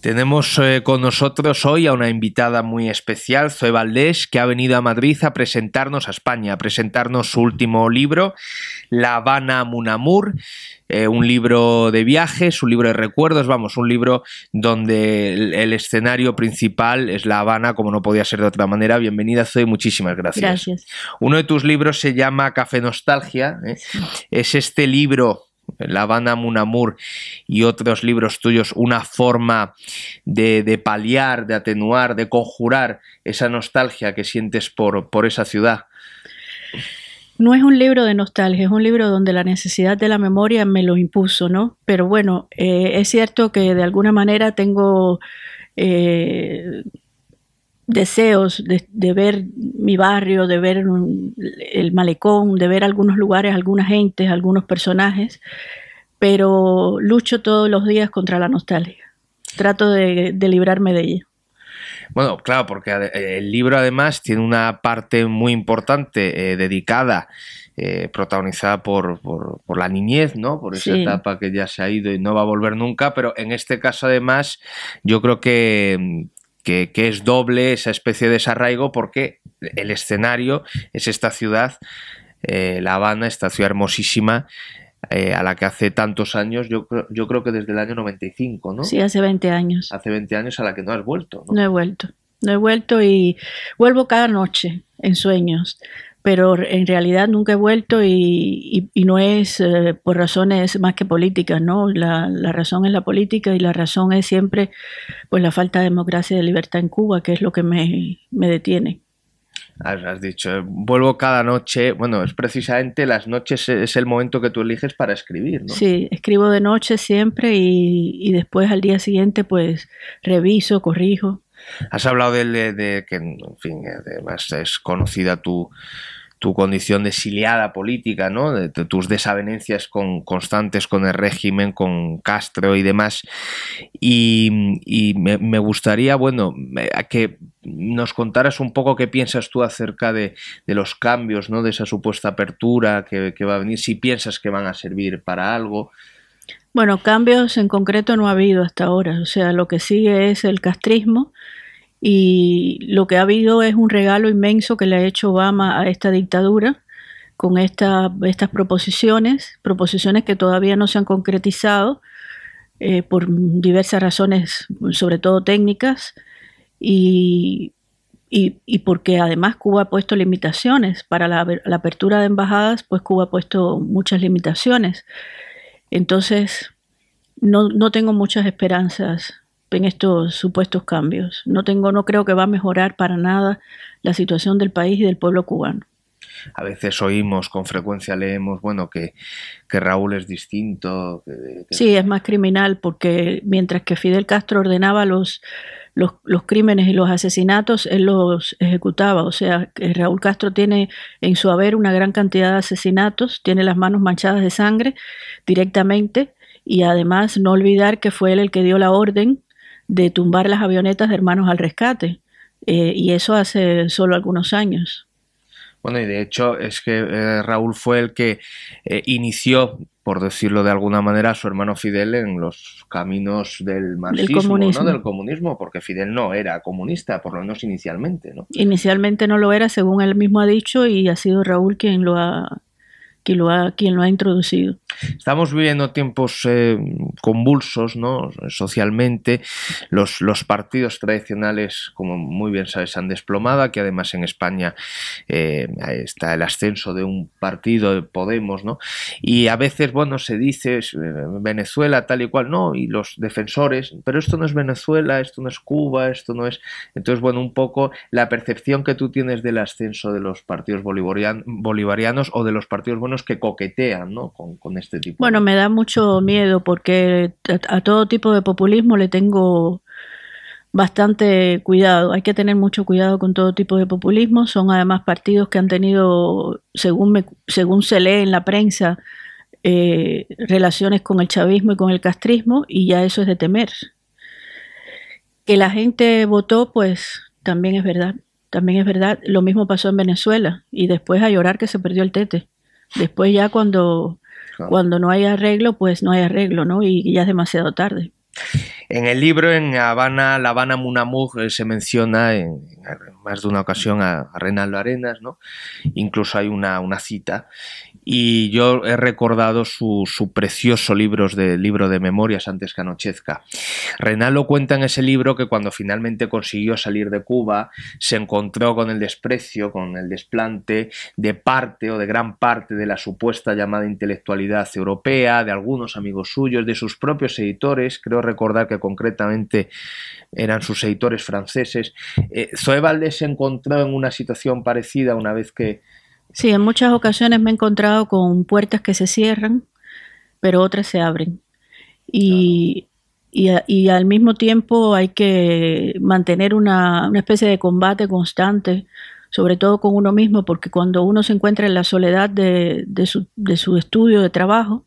Tenemos con nosotros hoy a una invitada muy especial, Zoe Valdés, que ha venido a Madrid a presentarnos a España, a presentarnos su último libro, La Habana Mon Amour, un libro de viajes, un libro de recuerdos, vamos, un libro donde el escenario principal es La Habana, como no podía ser de otra manera. Bienvenida, Zoe, muchísimas gracias. Gracias. Uno de tus libros se llama Café Nostalgia, Sí. Es este libro, La Habana Mon Amour, y otros libros tuyos, una forma de paliar, de atenuar, de conjurar esa nostalgia que sientes por esa ciudad. No es un libro de nostalgia, es un libro donde la necesidad de la memoria me lo impuso, ¿no? Pero bueno, es cierto que de alguna manera tengo deseos de ver mi barrio, de ver el malecón, de ver algunos lugares, algunas gentes, algunos personajes, pero lucho todos los días contra la nostalgia. Trato de librarme de ella. Bueno, claro, porque el libro además tiene una parte muy importante dedicada, protagonizada por la niñez, ¿no? Por esa etapa que ya se ha ido y no va a volver nunca, pero en este caso además yo creo que es doble esa especie de desarraigo, porque el escenario es esta ciudad, La Habana, esta ciudad hermosísima, a la que hace tantos años, yo creo que desde el año 95, ¿no? Sí, hace 20 años. Hace 20 años a la que no has vuelto, ¿no? No he vuelto y vuelvo cada noche en sueños, pero en realidad nunca he vuelto y no es por razones más que políticas, ¿no? La razón es la política y la razón es siempre pues la falta de democracia y de libertad en Cuba, que es lo que me detiene. Has dicho, vuelvo cada noche. Bueno, es precisamente las noches, es el momento que tú eliges para escribir, ¿no? Sí, escribo de noche siempre y después al día siguiente pues reviso, corrijo. Has hablado de que, en fin, además es conocida tu condición de exiliada política, ¿no? De tus desavenencias constantes con el régimen, con Castro y demás. Y me gustaría, bueno, que nos contaras un poco qué piensas tú acerca de los cambios, ¿no? De esa supuesta apertura que va a venir, si piensas que van a servir para algo. Bueno, cambios en concreto no ha habido hasta ahora. O sea, lo que sigue es el castrismo. Y lo que ha habido es un regalo inmenso que le ha hecho Obama a esta dictadura con estas proposiciones que todavía no se han concretizado por diversas razones, sobre todo técnicas, y porque además Cuba ha puesto limitaciones. Para la apertura de embajadas, pues Cuba ha puesto muchas limitaciones. Entonces, no tengo muchas esperanzas en estos supuestos cambios. No creo que va a mejorar para nada la situación del país y del pueblo cubano. A veces oímos, con frecuencia leemos, bueno, que Raúl es distinto. Sí, es más criminal, porque mientras que Fidel Castro ordenaba los crímenes y los asesinatos, él los ejecutaba. O sea, que Raúl Castro tiene en su haber una gran cantidad de asesinatos, tiene las manos manchadas de sangre directamente, y además no olvidar que fue él el que dio la orden de tumbar las avionetas de Hermanos al Rescate, y eso hace solo algunos años. Bueno, y de hecho es que Raúl fue el que inició, por decirlo de alguna manera, a su hermano Fidel en los caminos del marxismo, ¿no? Del comunismo, porque Fidel no era comunista, por lo menos inicialmente, ¿no? Inicialmente no lo era, según él mismo ha dicho, y ha sido Raúl quien lo ha introducido. Estamos viviendo tiempos convulsos, ¿no? Socialmente. Los partidos tradicionales, como muy bien sabes, se han desplomado. Aquí además en España está el ascenso de un partido, de Podemos, ¿no? Y a veces, bueno, se dice Venezuela tal y cual, no, y los defensores, pero esto no es Venezuela, esto no es Cuba, esto no es... Entonces, bueno, un poco la percepción que tú tienes del ascenso de los partidos bolivarianos o de los partidos buenos que coquetean, ¿no? con este tipo. Bueno, me da mucho miedo, porque a todo tipo de populismo le tengo bastante cuidado. Hay que tener mucho cuidado con todo tipo de populismo. Son además partidos que han tenido, según se lee en la prensa, relaciones con el chavismo y con el castrismo, y ya eso es de temer. Que la gente votó, pues también es verdad. También es verdad. Lo mismo pasó en Venezuela, y después a llorar que se perdió el tete. Después ya cuando no hay arreglo, pues no hay arreglo, ¿no? Y ya es demasiado tarde. En el libro, en La Habana Mon Amour, se menciona en más de una ocasión a Reinaldo Arenas, ¿no? Incluso hay una cita. Y yo he recordado su precioso libro de memorias antes que anochezca. Reinaldo cuenta en ese libro que cuando finalmente consiguió salir de Cuba, se encontró con el desprecio, con el desplante de parte o de gran parte de la supuesta llamada intelectualidad europea, de algunos amigos suyos, de sus propios editores. Creo recordar que concretamente eran sus editores franceses. Zoé Valdés se encontró en una situación parecida una vez que... Sí, en muchas ocasiones me he encontrado con puertas que se cierran, pero otras se abren. Y al mismo tiempo hay que mantener una especie de combate constante, sobre todo con uno mismo, porque cuando uno se encuentra en la soledad de su estudio, de trabajo,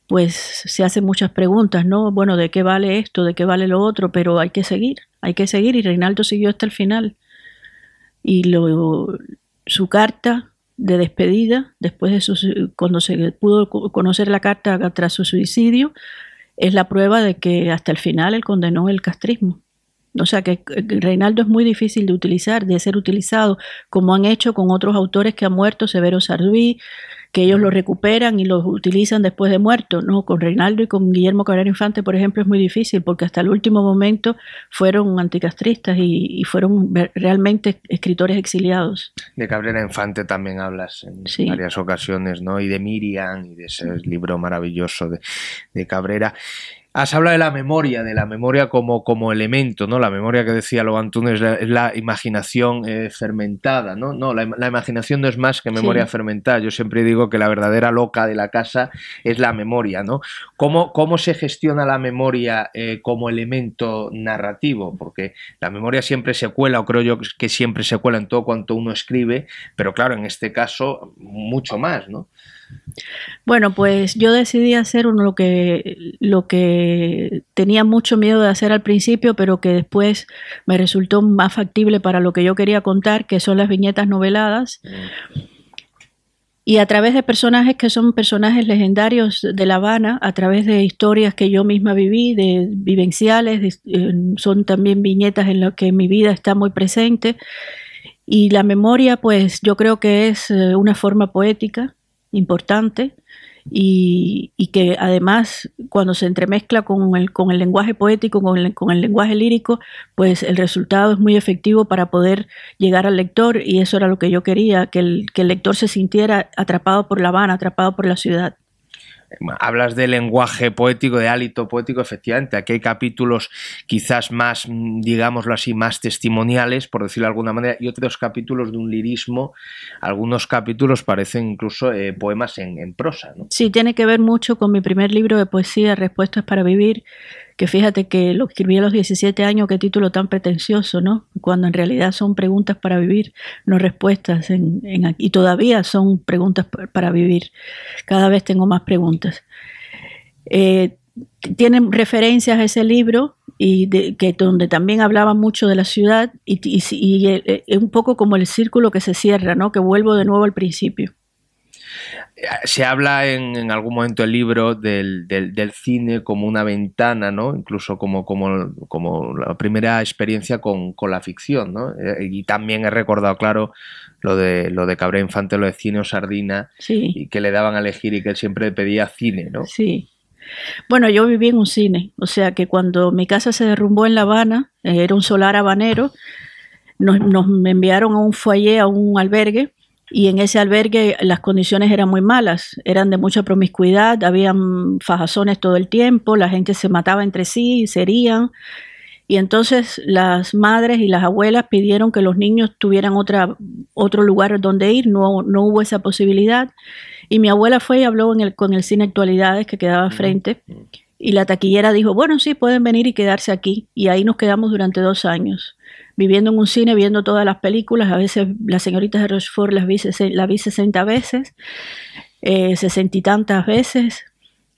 pues se hacen muchas preguntas, ¿no? Bueno, ¿de qué vale esto? ¿De qué vale lo otro? Pero hay que seguir, y Reinaldo siguió hasta el final. Y su carta de despedida, después de cuando se pudo conocer la carta tras su suicidio, es la prueba de que hasta el final él condenó el castrismo. O sea que Reinaldo es muy difícil de ser utilizado, como han hecho con otros autores que han muerto, Severo Sarduy, que ellos lo recuperan y los utilizan después de muerto, ¿no? Con Reinaldo y con Guillermo Cabrera Infante, por ejemplo, es muy difícil porque hasta el último momento fueron anticastristas y fueron realmente escritores exiliados. De Cabrera Infante también hablas en varias ocasiones, ¿no? Y de Miriam y de ese libro maravilloso de Cabrera. Has hablado de la memoria como elemento, ¿no? La memoria que decía Lobo Antunes es la imaginación fermentada, ¿no? No, la imaginación no es más que memoria fermentada. Yo siempre digo que la verdadera loca de la casa es la memoria, ¿no? ¿Cómo se gestiona la memoria como elemento narrativo? Porque la memoria siempre se cuela, o creo yo que siempre se cuela en todo cuanto uno escribe, pero claro, en este caso mucho más, ¿no? Bueno, pues yo decidí hacer lo que tenía mucho miedo de hacer al principio, pero que después me resultó más factible para lo que yo quería contar, que son las viñetas noveladas. Y a través de personajes que son personajes legendarios de La Habana, a través de historias que yo misma viví, de vivenciales, son también viñetas en las que mi vida está muy presente. Y la memoria, pues yo creo que es una forma poética importante y que además cuando se entremezcla con el lenguaje poético, con el lenguaje lírico, pues el resultado es muy efectivo para poder llegar al lector, y eso era lo que yo quería, que el lector se sintiera atrapado por La Habana, atrapado por la ciudad. Hablas de lenguaje poético, de hálito poético, efectivamente. Aquí hay capítulos quizás más, digámoslo así, más testimoniales, por decirlo de alguna manera, y otros capítulos de un lirismo. Algunos capítulos parecen incluso poemas en prosa, ¿no? Sí, tiene que ver mucho con mi primer libro de poesía, Respuestas para Vivir, que fíjate que lo escribí a los 17 años, qué título tan pretencioso, ¿no? Cuando en realidad son preguntas para vivir, no respuestas, y todavía son preguntas para vivir. Cada vez tengo más preguntas. Tienen referencias a ese libro donde también hablaba mucho de la ciudad y es un poco como el círculo que se cierra, ¿no? Que vuelvo de nuevo al principio. Se habla en algún momento del libro del cine como una ventana, ¿no? Incluso como la primera experiencia con la ficción, ¿no? Y también he recordado, claro, lo de Cabrera Infante, lo de Cine o Sardina, sí. Y que le daban a elegir y que él siempre pedía cine, ¿no? Sí. Bueno, yo viví en un cine, o sea que cuando mi casa se derrumbó en La Habana, era un solar habanero, nos enviaron a un foyer, a un albergue, y en ese albergue las condiciones eran muy malas, eran de mucha promiscuidad, habían fajazones todo el tiempo, la gente se mataba entre sí, se herían, y entonces las madres y las abuelas pidieron que los niños tuvieran otro lugar donde ir, no hubo esa posibilidad, y mi abuela fue y habló con el Cine Actualidades que quedaba frente, y la taquillera dijo, bueno, sí, pueden venir y quedarse aquí, y ahí nos quedamos durante 2 años. Viviendo en un cine, viendo todas las películas, a veces Las señoritas de Rochefort la vi 60 veces, 60 y tantas veces.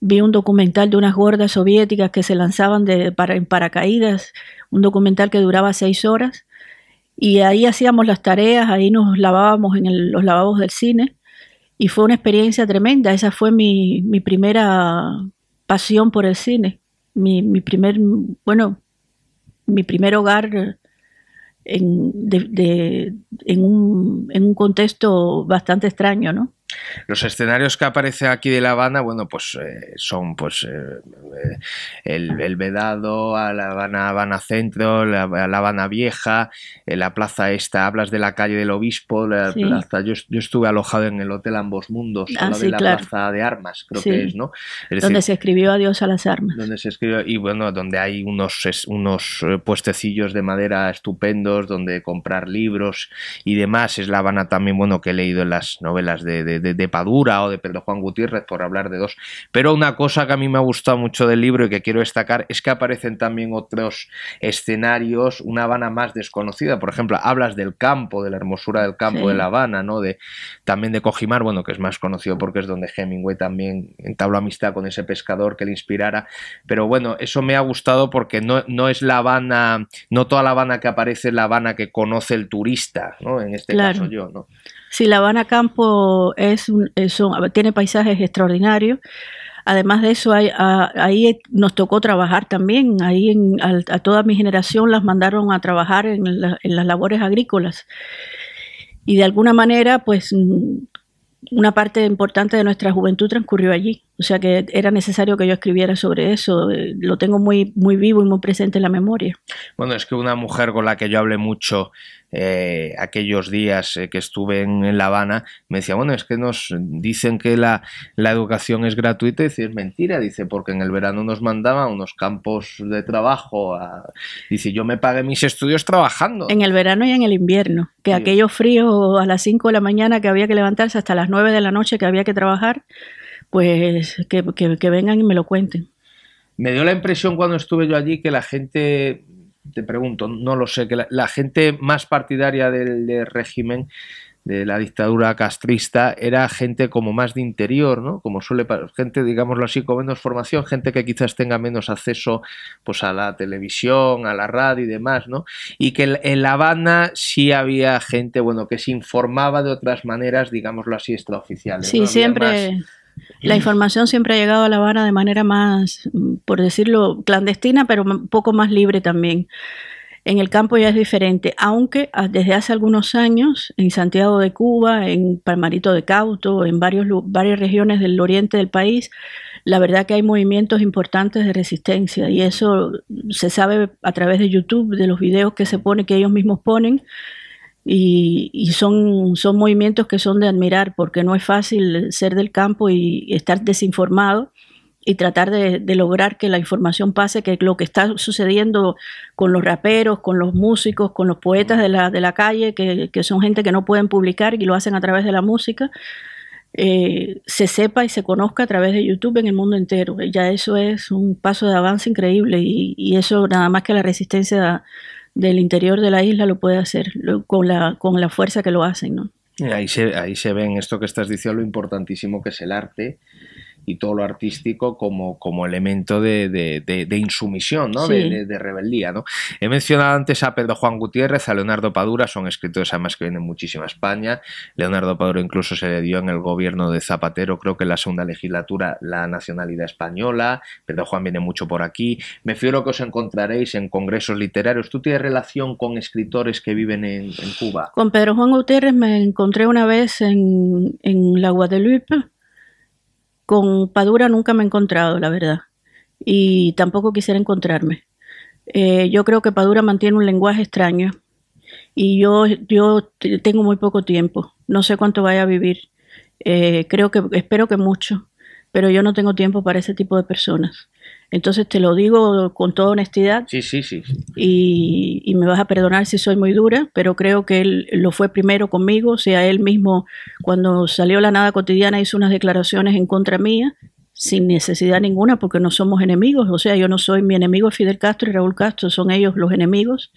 Vi un documental de unas gordas soviéticas que se lanzaban en paracaídas, un documental que duraba 6 horas, y ahí hacíamos las tareas, ahí nos lavábamos en los lavabos del cine, y fue una experiencia tremenda. Esa fue mi primera pasión por el cine. mi primer, bueno, mi primer hogar en un contexto bastante extraño, ¿no? Los escenarios que aparecen aquí de La Habana, bueno, pues son pues el Vedado, a La Habana Centro, la Habana Vieja, la plaza esta, hablas de la calle del Obispo, la Sí. plaza, yo estuve alojado en el Hotel Ambos Mundos, al lado Sí, de la claro. Plaza de Armas, creo Sí. que es, ¿no? Es Donde decir, se escribió Adiós a las armas. donde se escribe, y bueno, donde hay unos puestecillos de madera estupendos, donde comprar libros y demás. Es La Habana también, bueno, que he leído en las novelas de Padura o de Pedro Juan Gutiérrez, por hablar de dos. Pero una cosa que a mí me ha gustado mucho del libro y que quiero destacar es que aparecen también otros escenarios, una Habana más desconocida. Por ejemplo, hablas del campo, de la hermosura del campo, sí, de La Habana, ¿no? También de Cojimar, bueno, que es más conocido porque es donde Hemingway también entabló amistad con ese pescador que le inspirara. Pero bueno, eso me ha gustado porque no es La Habana, no toda La Habana que aparece es La Habana que conoce el turista, ¿no? En este caso yo, ¿no? Sí, La Habana Campo tiene paisajes extraordinarios. Además de eso, ahí nos tocó trabajar también. Ahí a toda mi generación las mandaron a trabajar en las labores agrícolas. Y de alguna manera, pues, una parte importante de nuestra juventud transcurrió allí. O sea que era necesario que yo escribiera sobre eso. Lo tengo muy, muy vivo y muy presente en la memoria. Bueno, es que una mujer con la que yo hablé mucho aquellos días que estuve en La Habana me decía, bueno, es que nos dicen que la educación es gratuita, y dice, es mentira, dice, porque en el verano nos mandaban a unos campos de trabajo, dice, yo me pagué mis estudios trabajando. En el verano y en el invierno, que sí, aquellos fríos a las 5 de la mañana que había que levantarse hasta las 9 de la noche que había que trabajar, pues que vengan y me lo cuenten. Me dio la impresión cuando estuve yo allí que la gente, te pregunto, no lo sé, que la gente más partidaria del régimen, de la dictadura castrista, era gente como más de interior, ¿no? Como suele pasar, gente, digámoslo así, con menos formación, gente que quizás tenga menos acceso pues a la televisión, a la radio y demás, ¿no? Y que en La Habana sí había gente, bueno, que se informaba de otras maneras, digámoslo así, extraoficiales. Sí, ¿no? siempre... Más... La información siempre ha llegado a La Habana de manera más, por decirlo, clandestina, pero un poco más libre también. En el campo ya es diferente, aunque desde hace algunos años en Santiago de Cuba, en Palmarito de Cauto, en varias regiones del oriente del país, la verdad que hay movimientos importantes de resistencia y eso se sabe a través de YouTube, de los videos que ellos mismos ponen. Y son movimientos que son de admirar porque no es fácil ser del campo y estar desinformado y tratar de lograr que la información pase, que lo que está sucediendo con los raperos, con los músicos, con los poetas de la calle, que son gente que no pueden publicar y lo hacen a través de la música, se sepa y se conozca a través de YouTube en el mundo entero. Ya eso es un paso de avance increíble y eso nada más que la resistencia del interior de la isla lo puede hacer con la fuerza que lo hacen, ¿no? Ahí se ve en esto que estás diciendo lo importantísimo que es el arte y todo lo artístico como elemento de insumisión, ¿no? Sí. De rebeldía, ¿no? He mencionado antes a Pedro Juan Gutiérrez, a Leonardo Padura, son escritores además que vienen muchísimo a España. Leonardo Padura incluso se le dio en el gobierno de Zapatero, creo que en la segunda legislatura, la nacionalidad española. Pedro Juan viene mucho por aquí. Me figuro que os encontraréis en congresos literarios. ¿Tú tienes relación con escritores que viven en Cuba? Con Pedro Juan Gutiérrez me encontré una vez en la Guadalupe. Con Padura nunca me he encontrado, la verdad, y tampoco quisiera encontrarme. Yo creo que Padura mantiene un lenguaje extraño y yo tengo muy poco tiempo, no sé cuánto vaya a vivir, espero que mucho, pero yo no tengo tiempo para ese tipo de personas. Entonces te lo digo con toda honestidad. Sí. Y me vas a perdonar si soy muy dura, pero creo que él lo fue primero conmigo. O sea, él mismo, cuando salió La Nada Cotidiana, hizo unas declaraciones en contra mía, sin necesidad ninguna, porque no somos enemigos. O sea, yo no soy, mi enemigo es Fidel Castro y Raúl Castro, son ellos los enemigos.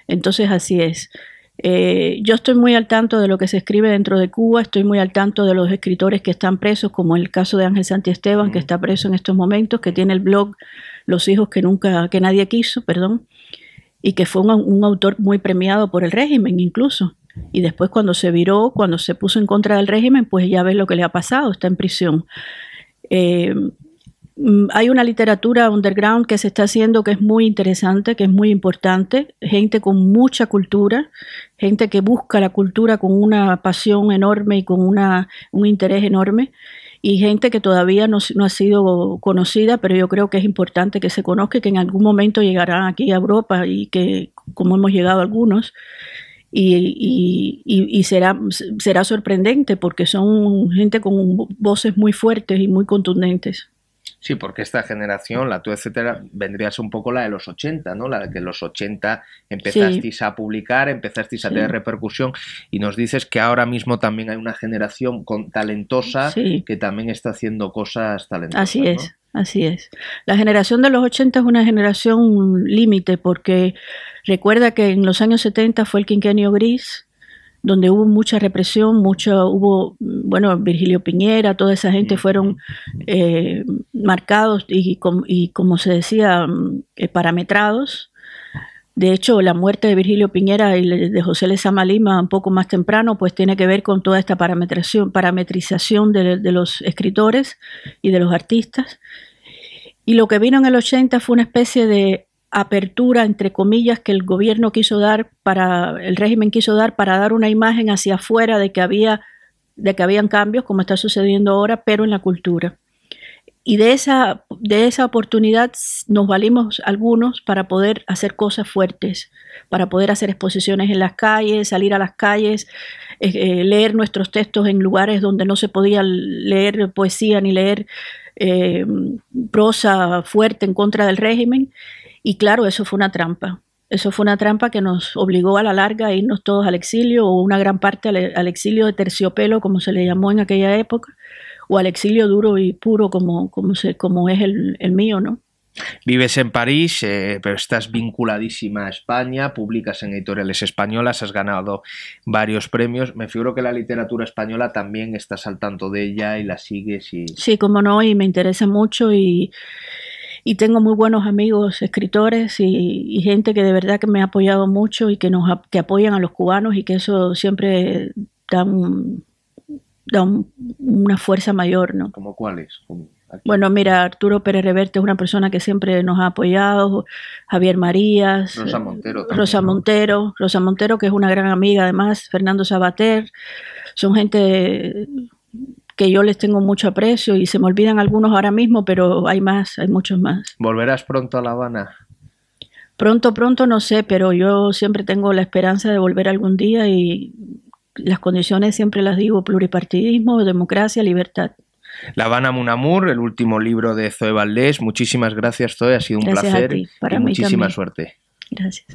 Entonces, así es. Yo estoy muy al tanto de lo que se escribe dentro de Cuba, estoy muy al tanto de los escritores que están presos, como el caso de Ángel Santiesteban, que está preso en estos momentos, que tiene el blog Los hijos que nadie quiso, y que fue un autor muy premiado por el régimen incluso. Y después cuando se viró, cuando se puso en contra del régimen, pues ya ves lo que le ha pasado, está en prisión. Hay una literatura underground que se está haciendo que es muy interesante, que es muy importante, gente con mucha cultura, gente que busca la cultura con una pasión enorme y con un interés enorme, y gente que todavía no ha sido conocida, pero yo creo que es importante que se conozca y que en algún momento llegarán aquí a Europa, y que, como hemos llegado algunos, y será sorprendente porque son gente con voces muy fuertes y muy contundentes. Sí, porque esta generación, la tú, etcétera, vendría a ser un poco la de los 80, ¿no? La de que en los 80 empezasteis a publicar, empezasteis a tener repercusión, y nos dices que ahora mismo también hay una generación talentosa que también está haciendo cosas talentosas. Así es, ¿no? Así es. La generación de los 80 es una generación límite, porque recuerda que en los años 70 fue el quinquenio gris, donde hubo mucha represión, bueno, Virgilio Piñera, toda esa gente fueron marcados y como se decía, parametrados. De hecho, la muerte de Virgilio Piñera y de José Lezama Lima un poco más temprano, pues tiene que ver con toda esta parametrización de los escritores y de los artistas. Y lo que vino en el 80 fue una especie de apertura, entre comillas, que el gobierno quiso dar, el régimen quiso dar, para dar una imagen hacia afuera de que habían cambios, como está sucediendo ahora, pero en la cultura. Y de esa oportunidad nos valimos algunos para poder hacer cosas fuertes, para poder hacer exposiciones en las calles, salir a las calles, leer nuestros textos en lugares donde no se podía leer poesía ni leer prosa fuerte en contra del régimen. Y claro, eso fue una trampa. Eso fue una trampa que nos obligó a la larga a irnos todos al exilio, o una gran parte al exilio de terciopelo, como se le llamó en aquella época, o al exilio duro y puro, como es el mío, ¿no? Vives en París, pero estás vinculadísima a España, publicas en editoriales españolas, has ganado varios premios. Me figuro que la literatura española también estás al tanto de ella y la sigues. Sí, cómo no, y me interesa mucho, y tengo muy buenos amigos escritores y gente que de verdad que me ha apoyado mucho y que apoyan a los cubanos, y que eso siempre da una fuerza mayor, ¿no? ¿Cómo cuáles? Bueno, mira, Arturo Pérez Reverte es una persona que siempre nos ha apoyado, Javier Marías, Rosa Montero también, Rosa Montero, que es una gran amiga además, Fernando Sabater, son gente que yo les tengo mucho aprecio, y se me olvidan algunos ahora mismo, pero hay muchos más. ¿Volverás pronto a La Habana? Pronto no sé, pero yo siempre tengo la esperanza de volver algún día, y las condiciones siempre las digo: pluripartidismo, democracia, libertad. La Habana, Mon Amour, el último libro de Zoe Valdés. Muchísimas gracias, Zoe, ha sido un placer, a ti. Para y mí muchísima también. suerte. Gracias.